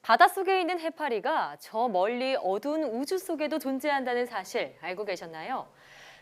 바닷속에 있는 해파리가 저 멀리 어두운 우주 속에도 존재한다는 사실 알고 계셨나요?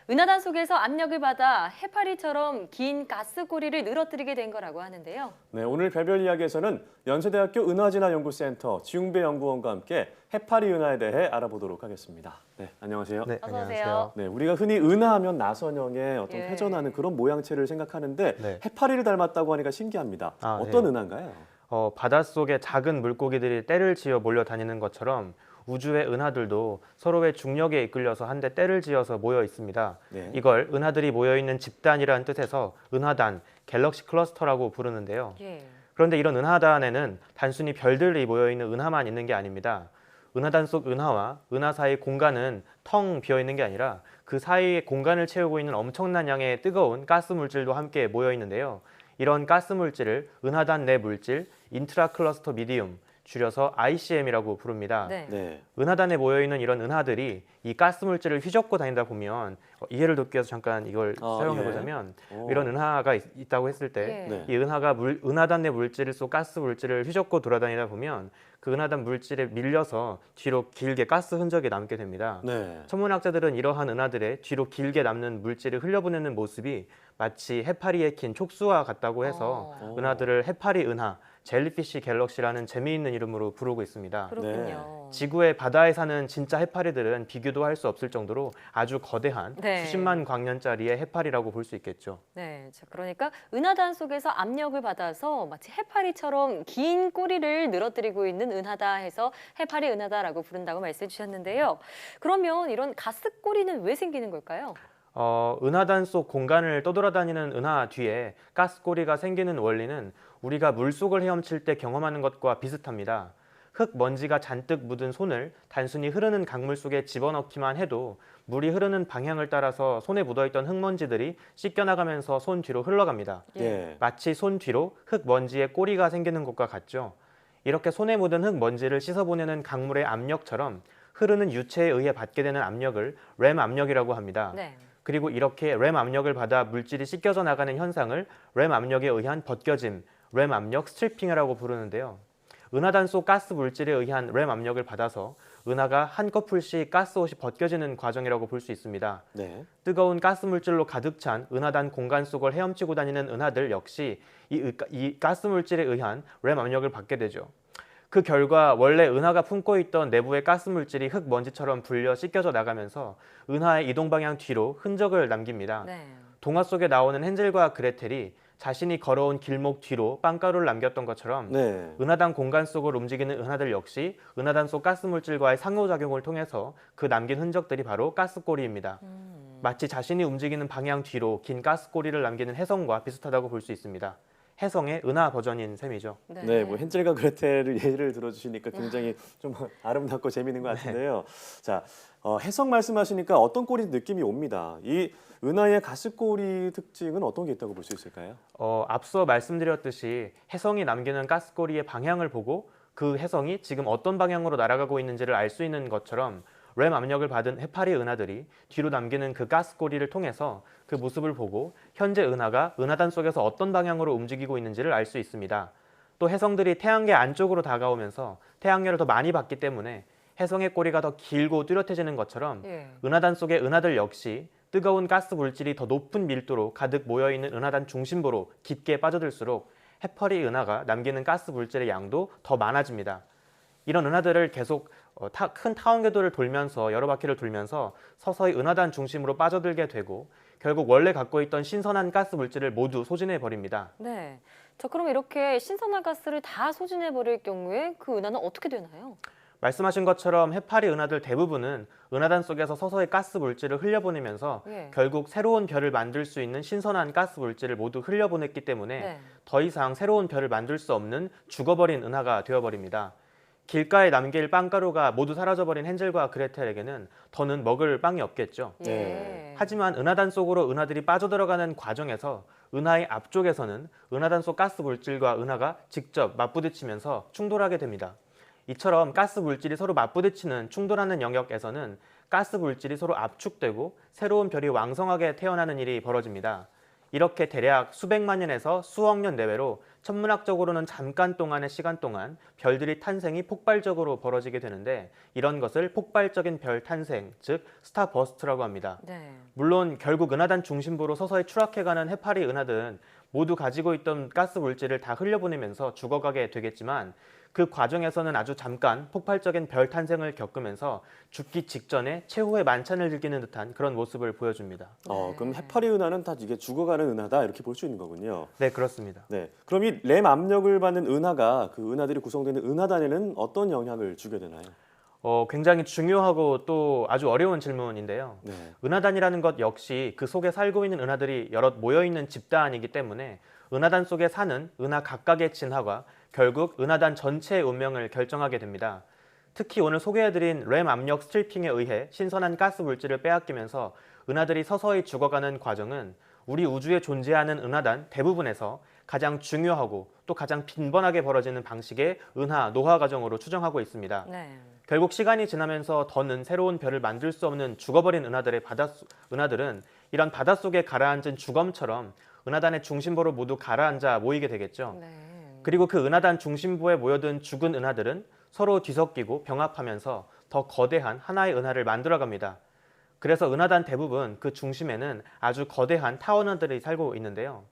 은하단 속에서 압력을 받아 해파리처럼 긴 가스꼬리를 늘어뜨리게 된 거라고 하는데요. 네, 오늘 별별 이야기에서는 연세대학교 은하진화연구센터 지웅배 연구원과 함께 해파리 은하에 대해 알아보도록 하겠습니다. 네, 안녕하세요. 네, 어서 안녕하세요. 오세요. 네, 우리가 흔히 은하하면 나선형의 어떤 예. 회전하는 그런 모양체를 생각하는데 네. 해파리를 닮았다고 하니까 신기합니다. 아, 어떤 네. 은하인가요? 바닷속에 작은 물고기들이 떼를 지어 몰려다니는 것처럼 우주의 은하들도 서로의 중력에 이끌려서 한데 떼를 지어서 모여 있습니다. 네. 이걸 은하들이 모여 있는 집단이라는 뜻에서 은하단, 갤럭시 클러스터라고 부르는데요. 예. 그런데 이런 은하단에는 단순히 별들이 모여 있는 은하만 있는 게 아닙니다. 은하단 속 은하와 은하 사이 공간은 텅 비어 있는 게 아니라 그 사이의 공간을 채우고 있는 엄청난 양의 뜨거운 가스 물질도 함께 모여 있는데요. 이런 가스 물질을 은하단 내 물질, 인트라 클러스터 미디움, 줄여서 ICM이라고 부릅니다. 네. 네. 은하단에 모여 있는 이런 은하들이 이 가스 물질을 휘젓고 다니다 보면 이해를 돕기 위해서 잠깐 이걸 사용해 예. 보자면 오. 이런 은하가 있다고 했을 때 예. 이 은하가 은하단 내 물질을 쏘 가스 물질을 휘젓고 돌아다니다 보면 그 은하단 물질에 밀려서 뒤로 길게 가스 흔적이 남게 됩니다. 네. 천문학자들은 이러한 은하들의 뒤로 길게 남는 물질을 흘려보내는 모습이 마치 해파리에 낀 촉수와 같다고 해서 어. 은하들을 해파리 은하, 젤리피쉬 갤럭시라는 재미있는 이름으로 부르고 있습니다. 그렇군요. 지구의 바다에 사는 진짜 해파리들은 비교도 할 수 없을 정도로 아주 거대한 네. 수십만 광년짜리의 해파리라고 볼 수 있겠죠. 네, 자, 그러니까 은하단 속에서 압력을 받아서 마치 해파리처럼 긴 꼬리를 늘어뜨리고 있는 은하다 해서 해파리 은하다라고 부른다고 말씀해 주셨는데요. 그러면 이런 가스꼬리는 왜 생기는 걸까요? 은하단 속 공간을 떠돌아다니는 은하 뒤에 가스꼬리가 생기는 원리는 우리가 물속을 헤엄칠 때 경험하는 것과 비슷합니다. 흙 먼지가 잔뜩 묻은 손을 단순히 흐르는 강물 속에 집어넣기만 해도 물이 흐르는 방향을 따라서 손에 묻어있던 흙먼지들이 씻겨나가면서 손 뒤로 흘러갑니다. 예. 마치 손 뒤로 흙 먼지에 꼬리가 생기는 것과 같죠. 이렇게 손에 묻은 흙 먼지를 씻어보내는 강물의 압력처럼 흐르는 유체에 의해 받게 되는 압력을 램 압력이라고 합니다. 네. 그리고 이렇게 램 압력을 받아 물질이 씻겨져 나가는 현상을 램 압력에 의한 벗겨짐, 램 압력 스트리핑이라고 부르는데요. 은하단 속 가스 물질에 의한 램 압력을 받아서 은하가 한꺼풀씩 가스옷이 벗겨지는 과정이라고 볼 수 있습니다. 네. 뜨거운 가스 물질로 가득 찬 은하단 공간 속을 헤엄치고 다니는 은하들 역시 이 가스 물질에 의한 램 압력을 받게 되죠. 그 결과 원래 은하가 품고 있던 내부의 가스 물질이 흙 먼지처럼 불려 씻겨져 나가면서 은하의 이동 방향 뒤로 흔적을 남깁니다. 네. 동화 속에 나오는 헨젤과 그레텔이 자신이 걸어온 길목 뒤로 빵가루를 남겼던 것처럼 네. 은하단 공간 속을 움직이는 은하들 역시 은하단 속 가스 물질과의 상호작용을 통해서 그 남긴 흔적들이 바로 가스꼬리입니다. 마치 자신이 움직이는 방향 뒤로 긴 가스꼬리를 남기는 혜성과 비슷하다고 볼 수 있습니다. 혜성의 은하 버전인 셈이죠. 네, 뭐 헨젤과 그레텔을 예를 들어주시니까 굉장히 좀 아름답고 재미있는 것 같은데요. 자, 해성 말씀하시니까 어떤 꼬리 느낌이 옵니다. 이 은하의 가스꼬리 특징은 어떤 게 있다고 볼 수 있을까요? 앞서 말씀드렸듯이 혜성이 남기는 가스꼬리의 방향을 보고 그 혜성이 지금 어떤 방향으로 날아가고 있는지를 알 수 있는 것처럼 램 압력을 받은 해파리 은하들이 뒤로 남기는 그 가스꼬리를 통해서 그 모습을 보고 현재 은하가 은하단 속에서 어떤 방향으로 움직이고 있는지를 알 수 있습니다. 또 혜성들이 태양계 안쪽으로 다가오면서 태양열을 더 많이 받기 때문에 혜성의 꼬리가 더 길고 뚜렷해지는 것처럼 예. 은하단 속의 은하들 역시 뜨거운 가스 물질이 더 높은 밀도로 가득 모여있는 은하단 중심부로 깊게 빠져들수록 해파리 은하가 남기는 가스 물질의 양도 더 많아집니다. 이런 은하들을 계속 큰 타원 궤도를 돌면서 여러 바퀴를 돌면서 서서히 은하단 중심으로 빠져들게 되고 결국 원래 갖고 있던 신선한 가스 물질을 모두 소진해 버립니다. 네. 자, 그럼 이렇게 신선한 가스를 다 소진해 버릴 경우에 그 은하는 어떻게 되나요? 말씀하신 것처럼 해파리 은하들 대부분은 은하단 속에서 서서히 가스 물질을 흘려보내면서 예. 결국 새로운 별을 만들 수 있는 신선한 가스 물질을 모두 흘려보냈기 때문에 네. 더 이상 새로운 별을 만들 수 없는 죽어버린 은하가 되어버립니다. 길가에 남길 빵가루가 모두 사라져버린 헨젤과 그레텔에게는 더는 먹을 빵이 없겠죠. 예. 네. 하지만 은하단 속으로 은하들이 빠져들어가는 과정에서 은하의 앞쪽에서는 은하단 속 가스 물질과 은하가 직접 맞부딪히면서 충돌하게 됩니다. 이처럼 가스 물질이 서로 맞부딪히는 충돌하는 영역에서는 가스 물질이 서로 압축되고 새로운 별이 왕성하게 태어나는 일이 벌어집니다. 이렇게 대략 수백만 년에서 수억 년 내외로 천문학적으로는 잠깐 동안의 시간 동안 별들이 탄생이 폭발적으로 벌어지게 되는데 이런 것을 폭발적인 별 탄생, 즉 스타버스트라고 합니다. 네. 물론 결국 은하단 중심부로 서서히 추락해가는 해파리 은하들은 모두 가지고 있던 가스 물질을 다 흘려보내면서 죽어가게 되겠지만 그 과정에서는 아주 잠깐 폭발적인 별 탄생을 겪으면서 죽기 직전에 최후의 만찬을 즐기는 듯한 그런 모습을 보여줍니다. 그럼 해파리 은하는 다 이게 죽어가는 은하다 이렇게 볼 수 있는 거군요. 네, 그렇습니다. 네. 그럼 이 램 압력을 받는 은하가 그 은하들이 구성되는 은하단에는 어떤 영향을 주게 되나요? 굉장히 중요하고 또 아주 어려운 질문인데요. 네. 은하단이라는 것 역시 그 속에 살고 있는 은하들이 여럿 모여있는 집단이기 때문에 은하단 속에 사는 은하 각각의 진화가 결국 은하단 전체의 운명을 결정하게 됩니다. 특히 오늘 소개해드린 램 압력 스트리핑에 의해 신선한 가스 물질을 빼앗기면서 은하들이 서서히 죽어가는 과정은 우리 우주에 존재하는 은하단 대부분에서 가장 중요하고 또 가장 빈번하게 벌어지는 방식의 은하 노화 과정으로 추정하고 있습니다. 네. 결국 시간이 지나면서 더는 새로운 별을 만들 수 없는 죽어버린 은하들은 이런 바닷속에 가라앉은 주검처럼 은하단의 중심부로 모두 가라앉아 모이게 되겠죠. 네. 그리고 그 은하단 중심부에 모여든 죽은 은하들은 서로 뒤섞이고 병합하면서 더 거대한 하나의 은하를 만들어갑니다. 그래서 은하단 대부분 그 중심에는 아주 거대한 타원 은하들이 살고 있는데요.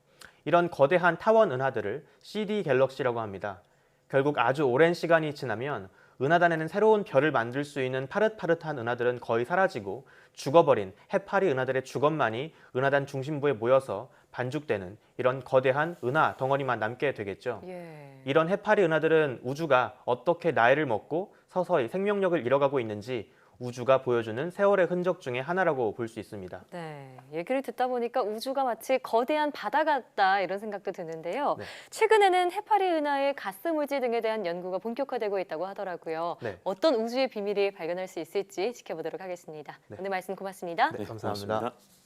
이런 거대한 타원 은하들을 CD 갤럭시라고 합니다. 결국 아주 오랜 시간이 지나면 은하단에는 새로운 별을 만들 수 있는 파릇파릇한 은하들은 거의 사라지고 죽어버린 해파리 은하들의 주검만이 은하단 중심부에 모여서 반죽되는 이런 거대한 은하 덩어리만 남게 되겠죠. 예. 이런 해파리 은하들은 우주가 어떻게 나이를 먹고 서서히 생명력을 잃어가고 있는지 우주가 보여주는 세월의 흔적 중에 하나라고 볼 수 있습니다. 네, 얘기를 듣다 보니까 우주가 마치 거대한 바다 같다 이런 생각도 드는데요. 네. 최근에는 해파리 은하의 가스 물질 등에 대한 연구가 본격화되고 있다고 하더라고요. 네. 어떤 우주의 비밀을 발견할 수 있을지 지켜보도록 하겠습니다. 네. 오늘 말씀 고맙습니다. 네, 감사합니다. 고맙습니다.